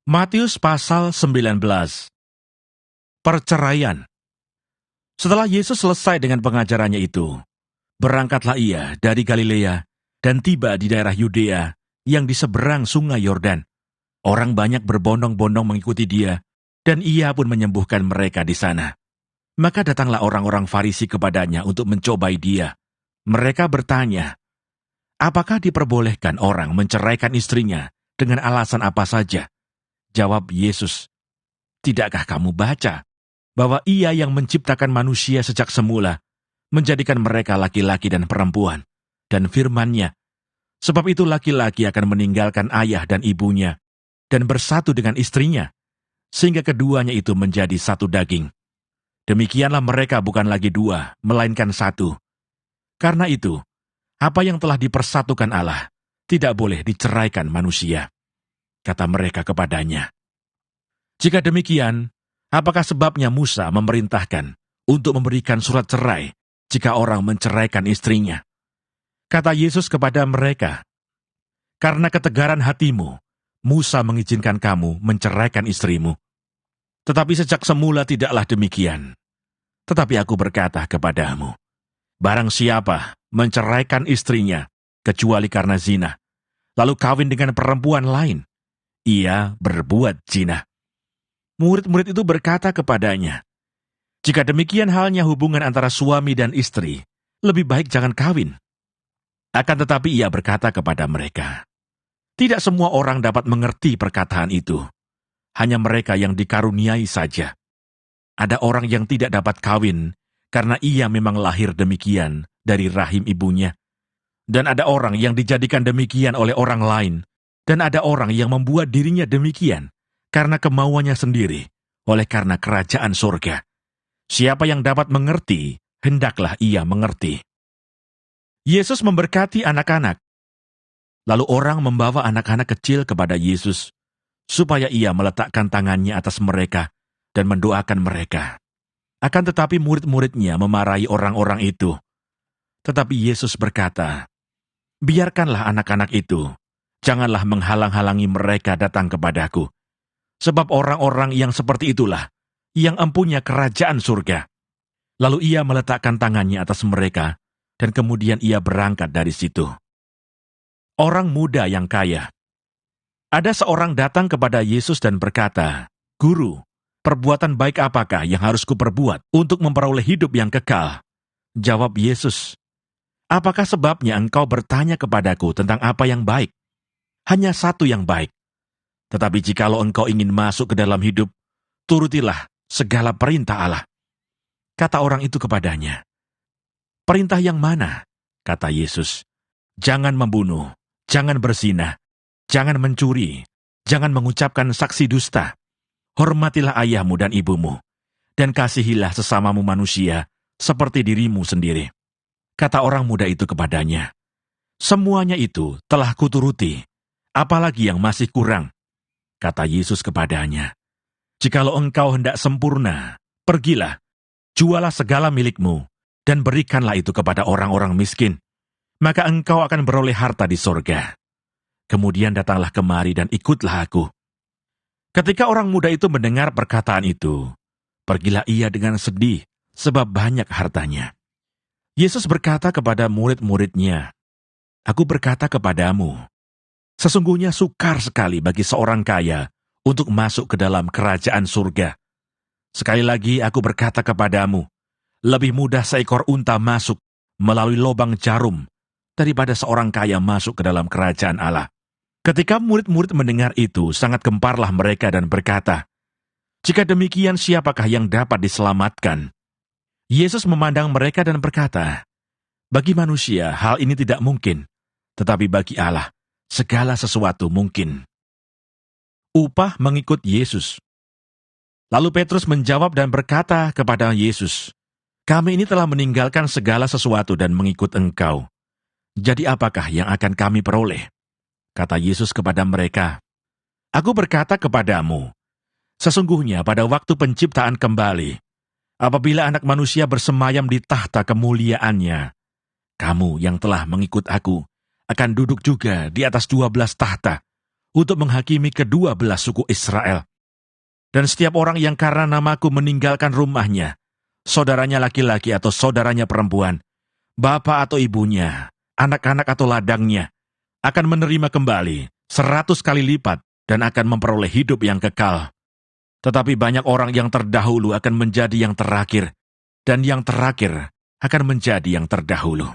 Matius pasal 19. Perceraian. Setelah Yesus selesai dengan pengajarannya itu, berangkatlah ia dari Galilea dan tiba di daerah Yudea yang di seberang sungai Yordan. Orang banyak berbondong-bondong mengikuti dia, dan ia pun menyembuhkan mereka di sana. Maka datanglah orang-orang Farisi kepadanya untuk mencobai dia. Mereka bertanya, apakah diperbolehkan orang menceraikan istrinya dengan alasan apa saja? Jawab Yesus, tidakkah kamu baca bahwa Ia yang menciptakan manusia sejak semula, menjadikan mereka laki-laki dan perempuan, dan firman-Nya, sebab itu laki-laki akan meninggalkan ayah dan ibunya, dan bersatu dengan istrinya, sehingga keduanya itu menjadi satu daging. Demikianlah mereka bukan lagi dua, melainkan satu. Karena itu, apa yang telah dipersatukan Allah, tidak boleh diceraikan manusia. Kata mereka kepadanya, jika demikian, apakah sebabnya Musa memerintahkan untuk memberikan surat cerai jika orang menceraikan istrinya? Kata Yesus kepada mereka, karena ketegaran hatimu, Musa mengizinkan kamu menceraikan istrimu. Tetapi sejak semula tidaklah demikian. Tetapi aku berkata kepadamu, barang siapa menceraikan istrinya, kecuali karena zina, lalu kawin dengan perempuan lain, ia berbuat zina. Murid-murid itu berkata kepadanya, jika demikian halnya hubungan antara suami dan istri, lebih baik jangan kawin. Akan tetapi ia berkata kepada mereka, tidak semua orang dapat mengerti perkataan itu. Hanya mereka yang dikaruniai saja. Ada orang yang tidak dapat kawin, karena ia memang lahir demikian dari rahim ibunya. Dan ada orang yang dijadikan demikian oleh orang lain, dan ada orang yang membuat dirinya demikian, karena kemauannya sendiri, oleh karena kerajaan surga. Siapa yang dapat mengerti, hendaklah ia mengerti. Yesus memberkati anak-anak. Lalu orang membawa anak-anak kecil kepada Yesus, supaya ia meletakkan tangannya atas mereka dan mendoakan mereka. Akan tetapi murid-muridnya memarahi orang-orang itu. Tetapi Yesus berkata, biarkanlah anak-anak itu, janganlah menghalang-halangi mereka datang kepadaku. Sebab orang-orang yang seperti itulah yang empunya kerajaan surga. Lalu ia meletakkan tangannya atas mereka, dan kemudian ia berangkat dari situ. Orang muda yang kaya. Ada seorang datang kepada Yesus dan berkata, Guru, perbuatan baik apakah yang harus kuperbuat untuk memperoleh hidup yang kekal? Jawab Yesus, apakah sebabnya engkau bertanya kepadaku tentang apa yang baik? Hanya satu yang baik. Tetapi jikalau engkau ingin masuk ke dalam hidup, turutilah segala perintah Allah. Kata orang itu kepadanya, perintah yang mana? Kata Yesus, jangan membunuh, jangan berzina, jangan mencuri, jangan mengucapkan saksi dusta. Hormatilah ayahmu dan ibumu, dan kasihilah sesamamu manusia seperti dirimu sendiri. Kata orang muda itu kepadanya, semuanya itu telah kuturuti, apalagi yang masih kurang? Kata Yesus kepadanya, jikalau engkau hendak sempurna, pergilah, jualah segala milikmu, dan berikanlah itu kepada orang-orang miskin, maka engkau akan beroleh harta di sorga. Kemudian datanglah kemari dan ikutlah aku. Ketika orang muda itu mendengar perkataan itu, pergilah ia dengan sedih, sebab banyak hartanya. Yesus berkata kepada murid-muridnya, aku berkata kepadamu, sesungguhnya sukar sekali bagi seorang kaya untuk masuk ke dalam kerajaan surga. Sekali lagi aku berkata kepadamu, lebih mudah seekor unta masuk melalui lubang jarum daripada seorang kaya masuk ke dalam kerajaan Allah. Ketika murid-murid mendengar itu, sangat gemparlah mereka dan berkata, jika demikian siapakah yang dapat diselamatkan? Yesus memandang mereka dan berkata, bagi manusia hal ini tidak mungkin, tetapi bagi Allah segala sesuatu mungkin. Upah mengikut Yesus. Lalu Petrus menjawab dan berkata kepada Yesus, kami ini telah meninggalkan segala sesuatu dan mengikut Engkau. Jadi apakah yang akan kami peroleh? Kata Yesus kepada mereka, aku berkata kepadamu, sesungguhnya pada waktu penciptaan kembali, apabila anak manusia bersemayam di tahta kemuliaannya, kamu yang telah mengikut aku akan duduk juga di atas 12 tahta untuk menghakimi kedua belah suku Israel. Dan setiap orang yang karena namaku meninggalkan rumahnya, saudaranya laki-laki atau saudaranya perempuan, bapak atau ibunya, anak-anak atau ladangnya, akan menerima kembali 100 kali lipat dan akan memperoleh hidup yang kekal. Tetapi banyak orang yang terdahulu akan menjadi yang terakhir, dan yang terakhir akan menjadi yang terdahulu.